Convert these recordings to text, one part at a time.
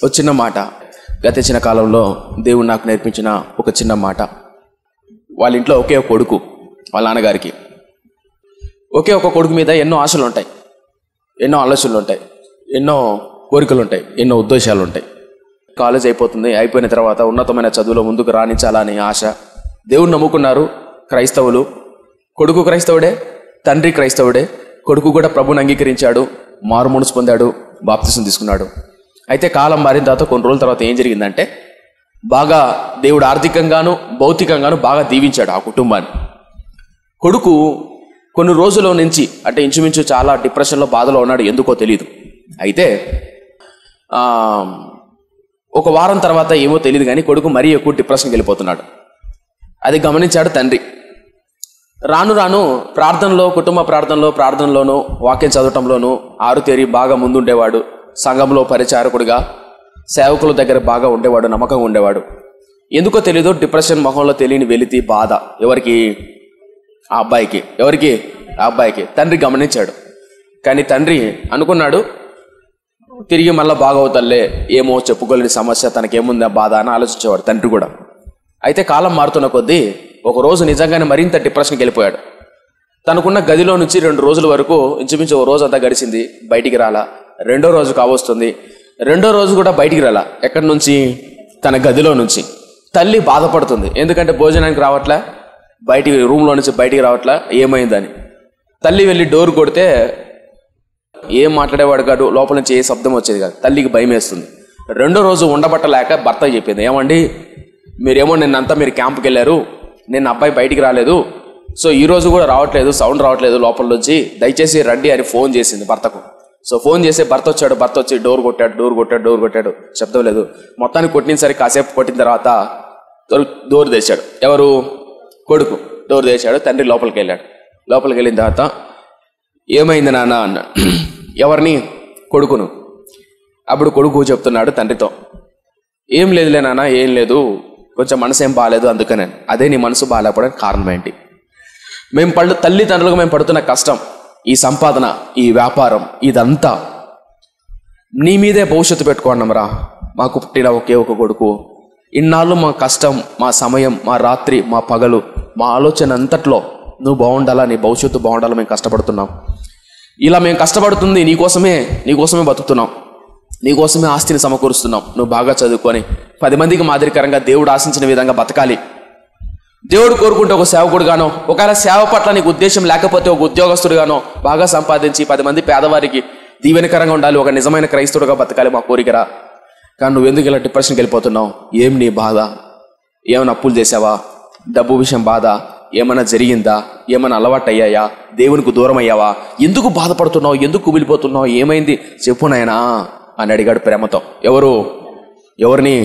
ఒక చిన్న మాట, గతించిన కాలంలో దేవుడు నాకు నేర్పించిన ఒక చిన్న మాట. వాళ్ళ ఇంట్లో ఒకే ఒక కొడుకు, వాళ్ళ నాన్నగారికి ఒకే ఒక కొడుకు మీద ఎన్నో ఆశలు ఉంటాయి, ఎన్నో ఆలోచనలు ఉంటాయి, ఎన్నో కోరికలు ఉంటాయి, ఎన్నో ఉద్దేశాలు ఉంటాయి. కాలేజ్ అయిపోతుంది, అయిపోయిన తర్వాత ఉన్నతమైన చదువులో ముందుకు రాణించాలని ఆశ. దేవుడు నమ్ముకున్నారు, క్రైస్తవులు. కొడుకు క్రైస్తవుడే, తండ్రి క్రైస్తవుడే. కొడుకు కూడా ప్రభుని అంగీకరించాడు, మారు మనసు పొందాడు, బాప్తిసం తీసుకున్నాడు. అయితే కాలం మారిన తర్వాత కొన్ని రోజుల తర్వాత ఏం జరిగిందంటే, బాగా దేవుడు ఆర్థికంగాను భౌతికంగాను బాగా దీవించాడు ఆ కుటుంబాన్ని. కొడుకు కొన్ని రోజుల నుంచి అంటే ఇంచుమించు చాలా డిప్రెషన్లో బాధలో ఉన్నాడు, ఎందుకో తెలియదు. అయితే ఒక వారం తర్వాత ఏమో తెలియదు కానీ కొడుకు మరీ ఎక్కువ డిప్రెషన్కి వెళ్ళిపోతున్నాడు. అది గమనించాడు తండ్రి. రాను రాను ప్రార్థనలో, కుటుంబ ప్రార్థనలోనూ వాక్యం చదవటంలోనూ ఆరుతేరి బాగా ముందుండేవాడు. సంఘంలో పరిచారకుడిగా సేవకుల దగ్గర బాగా ఉండేవాడు, నమ్మకంగా ఉండేవాడు. ఎందుకో తెలీదు డిప్రెషన్ మొహంలో తెలియని వెలితి బాధ. ఎవరికి? ఆ అబ్బాయికి. ఎవరికి? ఆ అబ్బాయికి. తండ్రి గమనించాడు. కానీ తండ్రి అనుకున్నాడు తిరిగి మళ్ళీ బాగవుతలే, ఏమో చెప్పుకోలేని సమస్య, తనకేముంది బాధ అని ఆలోచించేవాడు తండ్రి కూడా. అయితే కాలం మారుతున్న కొద్దీ ఒకరోజు నిజంగానే మరింత డిప్రెషన్కి వెళ్ళిపోయాడు. తనకున్న గదిలో నుంచి 2 రోజుల వరకు ఇంచుమించు ఓ రోజు అంతా గడిచింది, బయటికి రాలా. 2వ రోజు కావస్తుంది, 2వ రోజు కూడా బయటికి రాలా. ఎక్కడి నుంచి? తన గదిలో నుంచి. తల్లి బాధపడుతుంది, ఎందుకంటే భోజనానికి రావట్లే, బయటికి రూమ్లో నుంచి బయటికి రావట్లే, ఏమైందని. తల్లి వెళ్ళి డోర్ కొడితే ఏం మాట్లాడేవాడు కాదు, లోపల నుంచి ఏ శబ్దం వచ్చేది కాదు. తల్లికి భయం వేస్తుంది. 2వ రోజు ఉండబట్టలేక భర్త చెప్పింది, ఏమండి మీరేమో నిన్నంతా మీరు క్యాంప్కి వెళ్ళారు, నిన్న అబ్బాయి బయటికి రాలేదు, సో ఈ రోజు కూడా రావట్లేదు, సౌండ్ రావట్లేదు లోపల నుంచి, దయచేసి రండి అని ఫోన్ చేసింది భర్తకు. సో ఫోన్ చేసి భర్త వచ్చాడు. భర్త వచ్చి డోర్ కొట్టాడు, శబ్దం లేదు. మొత్తానికి కొట్టినసరికి కాసేపు కొట్టిన తర్వాత డోర్ తెచ్చాడు. ఎవరు? కొడుకు డోర్ తెచ్చాడు. తండ్రి లోపలికి వెళ్ళాడు. లోపలికి వెళ్ళిన తర్వాత ఏమైంది నాన్న అన్నాడు. ఎవరిని? కొడుకును. అప్పుడు కొడుకు చెప్తున్నాడు తండ్రితో, ఏం లేదులే నాన్న, ఏం లేదు, కొంచెం మనసు ఏం బాగాలేదు అందుకనే. అదే నీ మనసు బాగాలేకపోవడానికి కారణం ఏంటి? తల్లిదండ్రులకు మేము పడుతున్న కష్టం, ఈ సంపాదన, ఈ వ్యాపారం, ఇదంతా నీ మీదే భవిష్యత్తు పెట్టుకోండిరా. మాకు పుట్టిన ఒకే ఒక కొడుకు, ఇన్నాళ్ళు మా కష్టం, మా సమయం, మా రాత్రి, మా పగలు, మా ఆలోచన అంతట్లో నువ్వు బాగుండాలా, నీ భవిష్యత్తు బాగుండాలా మేము కష్టపడుతున్నాం. ఇలా మేము కష్టపడుతుంది నీకోసమే బతుకుతున్నాం, నీకోసమే ఆస్తిని సమకూరుస్తున్నాం. నువ్వు బాగా చదువుకొని 10 మందికి మాదిరికరంగా దేవుడు ఆశించిన విధంగా బతకాలి. దేవుడు కోరుకుంటే ఒక సేవకుడుగానో, ఒకవేళ సేవ పట్ల నీకు ఉద్దేశం లేకపోతే ఒక ఉద్యోగస్తుడుగానో బాగా సంపాదించి 10 మంది పేదవారికి దీవెనకరంగా ఉండాలి, ఒక నిజమైన క్రైస్తవుడుగా బతకాలి మా కోరికరా. కానీ నువ్వెందుకు ఇలా డిప్రెషన్కి వెళ్ళిపోతున్నావు? ఏం నీ బాధ? ఏమైనా అప్పులు చేసావా? డబ్బు విషయం బాధ? ఏమైనా జరిగిందా? ఏమైనా అలవాటు అయ్యాయా? దేవునికి దూరం అయ్యావా? ఎందుకు బాధపడుతున్నావు? ఎందుకు కుమిలిపోతున్నావు? ఏమైంది చెప్పు నాయనా అని అడిగాడు ప్రేమతో. ఎవరిని?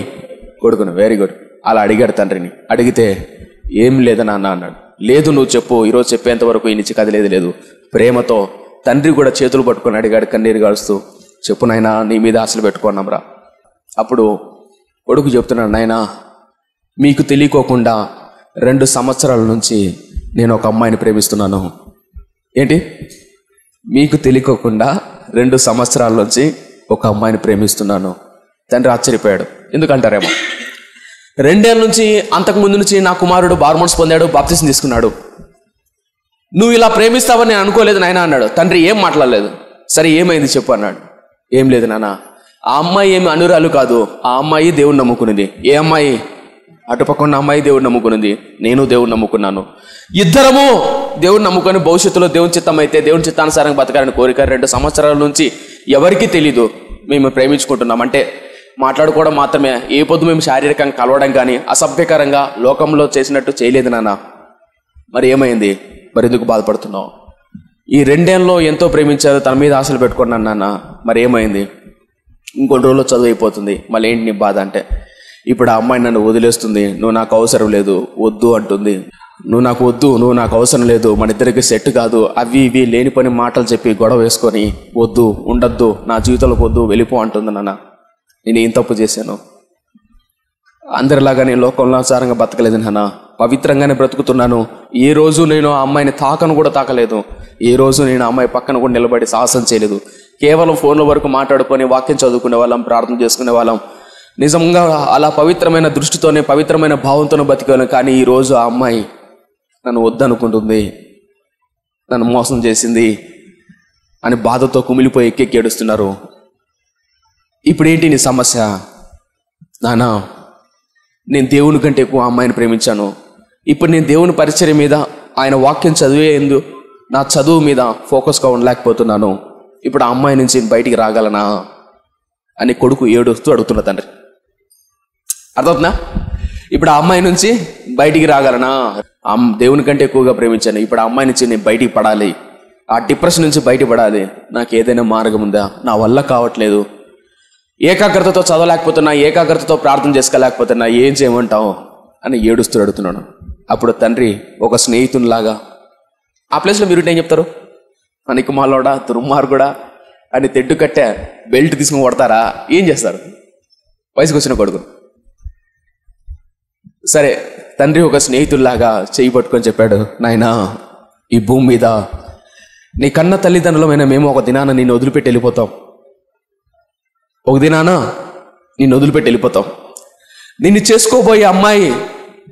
కొడుకును. Very good. అలా అడిగాడు తండ్రిని. అడిగితే ఏం లేదా నాన్న అన్నాడు. లేదు నువ్వు చెప్పు, ఈరోజు చెప్పేంత వరకు ఈ నుంచి కదిలేదు లేదు. ప్రేమతో తండ్రి కూడా చేతులు పట్టుకొని అడిగాడు కన్నీరు గాడుస్తూ, చెప్పు నాయనా, నీ మీద ఆశలు పెట్టుకున్నాంరా. అప్పుడు కొడుకు చెప్తున్నాడు, నాయనా మీకు తెలియకోకుండా 2 సంవత్సరాల నుంచి నేను ఒక అమ్మాయిని ప్రేమిస్తున్నాను. ఏంటి? మీకు తెలియకోకుండా 2 సంవత్సరాల నుంచి ఒక అమ్మాయిని ప్రేమిస్తున్నాను. తండ్రి ఆశ్చర్యపోయాడు. ఎందుకంటారేమో 2 ఏళ్ళ నుంచి, అంతకుముందు నుంచి నా కుమారుడు బార్మోన్స్ పొందాడు, బాప్తిసం తీసుకున్నాడు. నువ్వు ఇలా ప్రేమిస్తావని నేను అనుకోలేదు నాయన అన్నాడు. తండ్రి ఏం మాట్లాడలేదు. సరే ఏమైంది చెప్పు అన్నాడు. ఏం లేదు నాన్న, ఆ అమ్మాయి ఏమి అనురాలు కాదు, ఆ అమ్మాయి దేవుని నమ్ముకునింది. ఏ అమ్మాయి? అటుపక్కన అమ్మాయి దేవుని నమ్ముకునింది, నేను దేవుని నమ్ముకున్నాను. ఇద్దరము దేవుని నమ్ముకొని భవిష్యత్తులో దేవుని చిత్తం అయితే దేవుని చిత్తానుసారంగా బతకాలని కోరిక 2 సంవత్సరాల నుంచి ఎవరికీ తెలీదు మేము ప్రేమించుకుంటున్నాం. అంటే మాట్లాడుకోవడం మాత్రమే, ఏ పొద్దు మేము శారీరకంగా కలవడం కానీ అసభ్యకరంగా లోకంలో చేసినట్టు చేయలేదు నాన్న. మరి ఏమైంది? మరి ఎందుకు బాధపడుతున్నావు? ఈ 2 ఏళ్ళలో ఎంతో ప్రేమించారు, తన మీద ఆశలు పెట్టుకున్నాను నాన్న. మరి ఏమైంది? ఇంకొన్ని రోజుల్లో చదువు అయిపోతుంది, మళ్ళీ ఏంటి నీ బాధ అంటే, ఇప్పుడు ఆ అమ్మాయి నన్ను వదిలేస్తుంది, నువ్వు నాకు అవసరం లేదు, వద్దు అంటుంది. నువ్వు నాకు వద్దు, నువ్వు నాకు అవసరం లేదు, మన ఇద్దరికి సెట్ కాదు, అవి ఇవి లేని పని మాటలు చెప్పి గొడవ వేసుకొని వద్దు, ఉండద్దు, నా జీవితంలోకి వద్దు, వెళ్ళిపో అంటుంది నాన్న. నేను ఏం తప్పు చేశాను? అందరిలాగా నేను లోకంలో అనుసారంగా బతకలేదు నాన్న, పవిత్రంగానే బ్రతుకుతున్నాను. ఏ రోజు నేను ఆ అమ్మాయిని తాకను కూడా తాకలేదు, ఏ రోజు నేను ఆ అమ్మాయి పక్కన కూడా నిలబడి సాహసం చేయలేదు. కేవలం ఫోన్ల వరకు మాట్లాడుకొని వాక్యం చదువుకునే వాళ్ళం, ప్రార్థన చేసుకునే వాళ్ళం. నిజంగా అలా పవిత్రమైన దృష్టితోనే, పవిత్రమైన భావంతోనే బతికేవాళ్ళం. కానీ ఈరోజు ఆ అమ్మాయి నన్ను వద్దనుకుంటుంది, నన్ను మోసం చేసింది అని బాధతో కుమిలిపోయి ఎక్కెక్కి ఏడుస్తున్నారు. ఇప్పుడేంటి నీ సమస్య? నానా, నేను దేవుని కంటే ఎక్కువ అమ్మాయిని ప్రేమించాను. ఇప్పుడు నేను దేవుని పరిచర్య మీద, ఆయన వాక్యం చదివేందు నా చదువు మీద ఫోకస్గా ఉండలేకపోతున్నాను. ఇప్పుడు ఆ అమ్మాయి నుంచి బయటికి రాగలనా అని కొడుకు ఏడుస్తూ అడుగుతున్న తండ్రి. అర్థవుతుందా? ఇప్పుడు ఆ అమ్మాయి నుంచి బయటికి రాగలనా? దేవుని కంటే ఎక్కువగా ప్రేమించాను, ఇప్పుడు ఆ అమ్మాయి నుంచి నేను బయటికి పడాలి, ఆ డిప్రెషన్ నుంచి బయటపడాలి. నాకు ఏదైనా మార్గం ఉందా? నా వల్ల కావట్లేదు, ఏకాగ్రతతో చదవలేకపోతున్నా, ఏకాగ్రతతో ప్రార్థన చేసుకోలేకపోతున్నా, ఏం చేయమంటావు అని ఏడుస్తూ అడుగుతున్నాను. అప్పుడు తండ్రి ఒక స్నేహితునిలాగా, ఆ ప్లేస్లో మీరు ఏం చెప్తారు? పనికిమాలోడా, దుర్మార్గుడా అని తెడ్డు కట్టే బెల్ట్ తీసుకుని కొడతారా? ఏం చేస్తారు? వయసుకు వచ్చిన కొడుకు. సరే, తండ్రి ఒక స్నేహితుల్లాగా చేయి పట్టుకొని చెప్పాడు, నాయనా, ఈ భూమి మీద నీ కన్న తల్లిదండ్రులమైన మేము ఒక దినాన నిన్ను వదిలిపెట్టి వెళ్ళిపోతాం. ఒక దినాన నిన్ను వదిలిపెట్టి వెళ్ళిపోతాం. నిన్ను చేసుకోబోయే అమ్మాయి,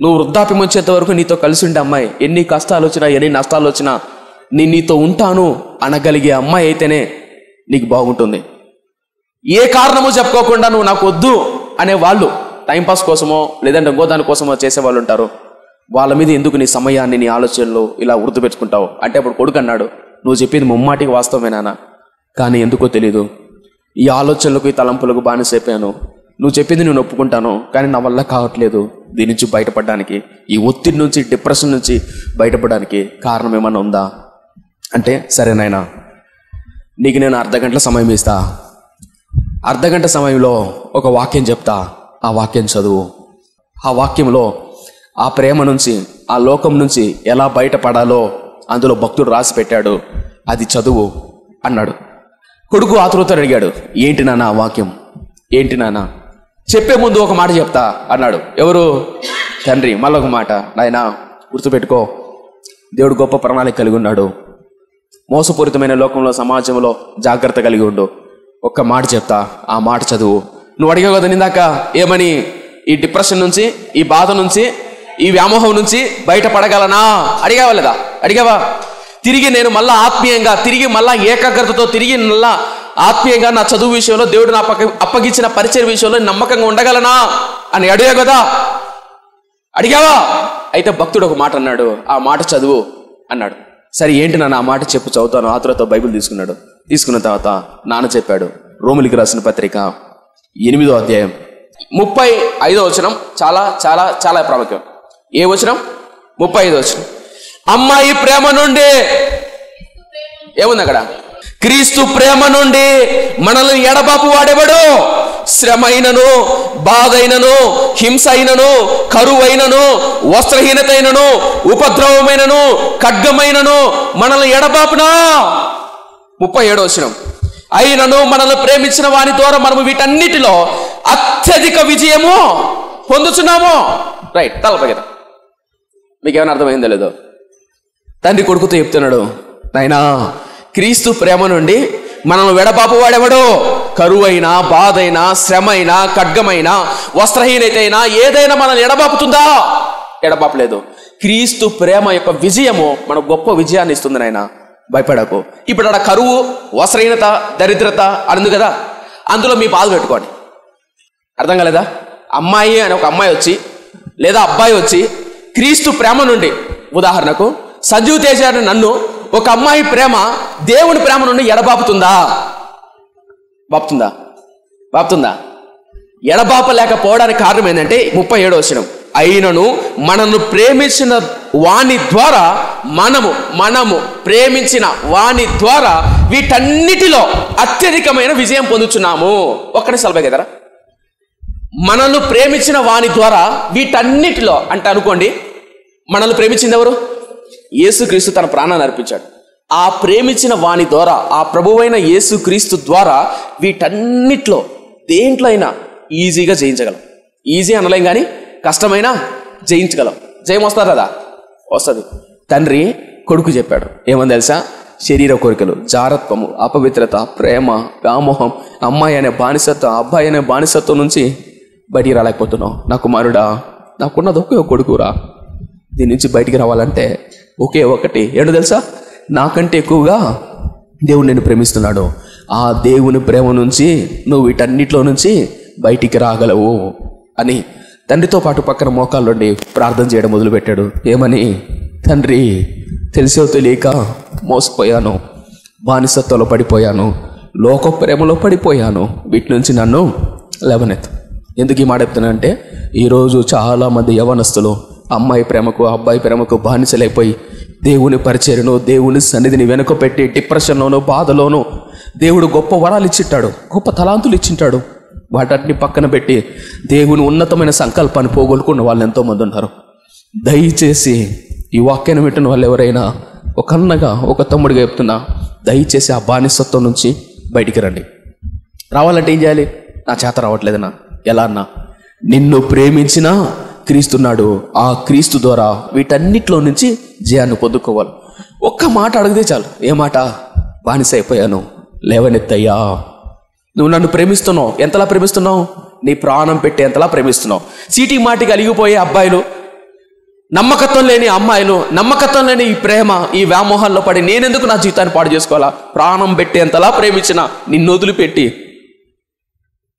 నువ్వు వృద్ధాప్యం వచ్చేంత వరకు నీతో కలిసి ఉండే అమ్మాయి, ఎన్ని కష్టాలు వచ్చినా, ఎన్ని నష్టాలు వచ్చినా నేను నీతో ఉంటాను అనగలిగే అమ్మాయి అయితేనే నీకు బాగుంటుంది. ఏ కారణమో చెప్పుకోకుండా నువ్వు నాకు వద్దు అనే వాళ్ళు, టైంపాస్ కోసమో లేదంటే ఇంకో దాని కోసమో చేసేవాళ్ళు ఉంటారు. వాళ్ళ మీద ఎందుకు నీ సమయాన్ని, నీ ఆలోచనలు ఇలా వృద్ధి పెట్టుకుంటావు అంటే అప్పుడు కొడుకు అన్నాడు, నువ్వు చెప్పింది ముమ్మాటికి వాస్తవమేనా, కానీ ఎందుకో తెలీదు, ఈ ఆలోచనలకు, ఈ తలంపులకు బానిసైపోయాను. నువ్వు చెప్పింది నేను ఒప్పుకుంటాను, కానీ నా వల్ల కావట్లేదు దీని నుంచి బయటపడడానికి, ఈ ఒత్తిడి నుంచి, డిప్రెషన్ నుంచి బయటపడడానికి కారణం ఏమన్నా ఉందా అంటే, సరే నాయనా, నీకు నేను అర్ధగంటల సమయం ఇస్తా, అర్ధగంట సమయంలో ఒక వాక్యం చెప్తా, ఆ వాక్యం చదువు. ఆ వాక్యంలో ఆ ప్రేమ నుంచి, ఆ లోకం నుంచి ఎలా బయటపడాలో అందులో భక్తుడు రాసి పెట్టాడు, అది చదువు అన్నాడు. కొడుకు ఆతృత అడిగాడు, ఏంటి నాన్న ఆ వాక్యం, ఏంటి నాన్న? చెప్పే ముందు ఒక మాట చెప్తా అన్నాడు. ఎవరు? తండ్రి. మళ్ళొక మాట, నాయనా గుర్తుపెట్టుకో, దేవుడు గొప్ప ప్రణాళిక కలిగి ఉన్నాడు, మోసపూరితమైన లోకంలో, సమాజంలో జాగ్రత్త కలిగి ఉండు. ఒక్క మాట చెప్తా, ఆ మాట చదువు. నువ్వు అడిగావు కదా ఇందాక, ఏమని? ఈ డిప్రెషన్ నుంచి, ఈ బాధ నుంచి, ఈ వ్యామోహం నుంచి బయటపడగలనా అడిగావా లేదా? అడిగావా? తిరిగి నేను మళ్ళా ఆత్మీయంగా, తిరిగి మళ్ళా ఏకాగ్రతతో, తిరిగి మళ్ళా ఆత్మీయంగా నా చదువు విషయంలో, దేవుడు నా అప్పగించిన పరిచయ విషయంలో నమ్మకంగా ఉండగలనా అని అడిగా కదా? అడిగావా? అయితే భక్తుడు ఒక మాట అన్నాడు, ఆ మాట చదువు అన్నాడు. సరే ఏంటి నాన్న ఆ మాట చెప్పు, చదువుతాను. ఆతురతో బైబిల్ తీసుకున్నాడు. తీసుకున్న తర్వాత నాన్న చెప్పాడు, రోమిలికి రాసిన పత్రిక 8వ అధ్యాయం 35వ వచనం చాలా చాలా చాలా ప్రాముఖ్యం. ఏ వచనం? 35వ వచనం. అమ్మాయి ప్రేమ నుండి, ఏముంది అక్కడ? క్రీస్తు ప్రేమ నుండి మనల్ని ఎడబాపు వాడేవాడు. శ్రమ అయినను, బాధ అయినను, హింస అయినను, కరువైనను, వస్త్రహీనత అయినను, ఉపద్రవమైనను, ఖడ్గమైనను మనల్ని ఎడబాపునా. 37వ వచనం. అయినను మనల్ని ప్రేమించిన వాని ద్వారా మనము వీటన్నిటిలో అత్యధిక విజయము పొందుతున్నాము. రైట్, తలపగద. మీకేమైనా అర్థమైందో లేదో? తండ్రి కొడుకుతో చెప్తున్నాడు, నాయనా క్రీస్తు ప్రేమ నుండి మనల్ని వెడబాపు వాడెవడో. కరువైనా, బాధ అయినా, శ్రమ అయినా, ఖడ్గమైనా, వస్త్రహీనత అయినా ఏదైనా మనల్ని ఎడబాపుతుందా? ఎడబాపలేదు. క్రీస్తు ప్రేమ యొక్క విజయము మనకు గొప్ప విజయాన్ని ఇస్తుంది నాయన, భయపడకు. ఇప్పుడు అక్కడ కరువు, వస్త్రహీనత, దరిద్రత అందు కదా, అందులో మీ బాధ పెట్టుకోండి. అర్థం కాలేదా? అమ్మాయి అని ఒక అమ్మాయి వచ్చి లేదా అబ్బాయి వచ్చి క్రీస్తు ప్రేమ నుండి, ఉదాహరణకు సంజీవ్ తేజ అని నన్ను ఒక అమ్మాయి ప్రేమ దేవుని ప్రేమ నుండి ఎడబాపుతుందా? బాపుతుందా? బాపుతుందా? ఎడబాపలేకపోవడానికి కారణం ఏంటంటే 37వ వచనం. అయినను మనను ప్రేమించిన వాని ద్వారా, మనము ప్రేమించిన వాని ద్వారా వీటన్నిటిలో అత్యధికమైన విజయం పొందుతున్నాము. ఒక్కడే సలభే కదరా. మనల్ని ప్రేమించిన వాని ద్వారా వీటన్నిటిలో అంటే అనుకోండి, మనల్ని ప్రేమించింది ఎవరు? యేసుక్రీస్తు తన ప్రాణాన్ని అర్పించాడు. ఆ ప్రేమించిన వాని ద్వారా, ఆ ప్రభువైన యేసుక్రీస్తు ద్వారా వీటన్నిటిలో దేంట్లో అయినా ఈజీగా జయించగలం. ఈజీ అనలేం కానీ కష్టమైనా జయించగలం. జయం వస్తుంది కదా? వస్తుంది. తండ్రి కొడుకు చెప్పాడు, ఏమని తెలుసా? శరీర కోరికలు, జారత్వము, అపవిత్రత, ప్రేమ, వ్యామోహం, అమ్మాయి అనే బానిసత్వం, అబ్బాయి అనే బానిసత్వం నుంచి బయటికి రాలేకపోతున్నావు. నా కుమారుడా, నాకున్నది ఒకే ఒక కొడుకురా, దీని నుంచి బయటికి రావాలంటే ఒకే ఒకటి ఏంటో తెలుసా? నాకంటే ఎక్కువగా దేవుడు నిన్ను ప్రేమిస్తున్నాడు. ఆ దేవుని ప్రేమ నుంచి నువ్వు వీటన్నిటిలో నుంచి బయటికి రాగలవు అని తండ్రితో పాటు పక్కన మోకాళ్ళుండి ప్రార్థన చేయడం మొదలుపెట్టాడు. ఏమని? తండ్రి, తెలిసో తెలియక మోసపోయాను, బానిసత్వంలో పడిపోయాను, లోక ప్రేమలో పడిపోయాను, వీటి నుంచి నన్ను లేవనెత్తు. ఎందుకు ఈ మాట చెప్తున్నా అంటే, ఈరోజు చాలామంది యవనస్తులు అమ్మాయి ప్రేమకు, అబ్బాయి ప్రేమకు బానిసలైపోయి దేవుని పరిచర్యను, దేవుని సన్నిధిని వెనుక పెట్టి డిప్రెషన్లోనూ, బాధలోనూ దేవుడు గొప్ప వరాలు ఇచ్చింటాడు, గొప్ప తలాంతులు ఇచ్చింటాడు, వాటన్ని పక్కన పెట్టి దేవుని ఉన్నతమైన సంకల్పాన్ని పోగొట్టుకున్న వాళ్ళు ఎంతోమంది ఉన్నారు. దయచేసి ఈ వాక్యాన్ని వింటున్న వాళ్ళు ఎవరైనా ఒక అన్నగా, ఒక తమ్ముడిగా చెప్తున్నా, దయచేసి ఆ బానిసత్వం నుంచి బయటికి రండి. రావాలంటే ఏం చేయాలి? నా చేత రావట్లేదన్నా. ఎలా అన్నా? నిన్ను ప్రేమించిన క్రీస్తున్నాడు, ఆ క్రీస్తు ద్వారా వీటన్నిటిలో నుంచి జయాన్ని పొందుకోవాలి. ఒక్క మాట అడిగితే చాలు. ఏ మాట? బానిస అయిపోయాను, లేవనెత్తయ్యా. నువ్వు నన్ను ప్రేమిస్తున్నావు. ఎంతలా ప్రేమిస్తున్నావు? నీ ప్రాణం పెట్టి ఎంతలా ప్రేమిస్తున్నావు. చీటీ మాటికి అలిగిపోయే అబ్బాయిలు, నమ్మకత్వం లేని అమ్మాయిలు, నమ్మకత్వం లేని ఈ ప్రేమ, ఈ వ్యామోహాల్లో పడి నేనెందుకు నా జీవితాన్ని పాడు చేసుకోవాలా? ప్రాణం పెట్టి ఎంతలా ప్రేమించిన నిన్ను వదిలిపెట్టి,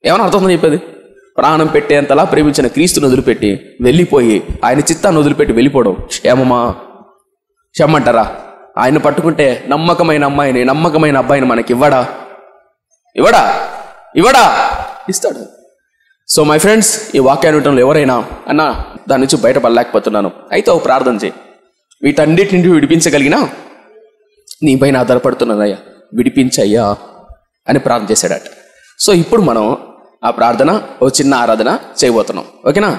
ఏమన్నా అర్థం చెప్పేది? ప్రాణం పెట్టేంతలా ప్రేమించిన క్రీస్తుని వదిలిపెట్టి వెళ్ళిపోయి, ఆయన చిత్తాన్ని వదిలిపెట్టి వెళ్ళిపోవడం క్షేమమా? క్షమంటారా? ఆయన పట్టుకుంటే నమ్మకమైన అమ్మాయిని, నమ్మకమైన అబ్బాయిని మనకి ఇవ్వడా? ఇస్తాడు. సో మై ఫ్రెండ్స్, ఈ వాక్యాన్ని వినడంలో ఎవరైనా అన్నా దాని నుంచి బయటపడలేకపోతున్నాను, అయితే ఒక ప్రార్థన చేయి. వీటన్నిటి నుండి విడిపించగలిగినా నీ పైన ఆధారపడుతున్నదయ్యా, విడిపించయ్యా అని ప్రార్థన చేశాడట. సో ఇప్పుడు మనం ఆ ప్రార్థన, ఓ చిన్న ఆరాధన చేయబోతున్నాం. ఓకేనా?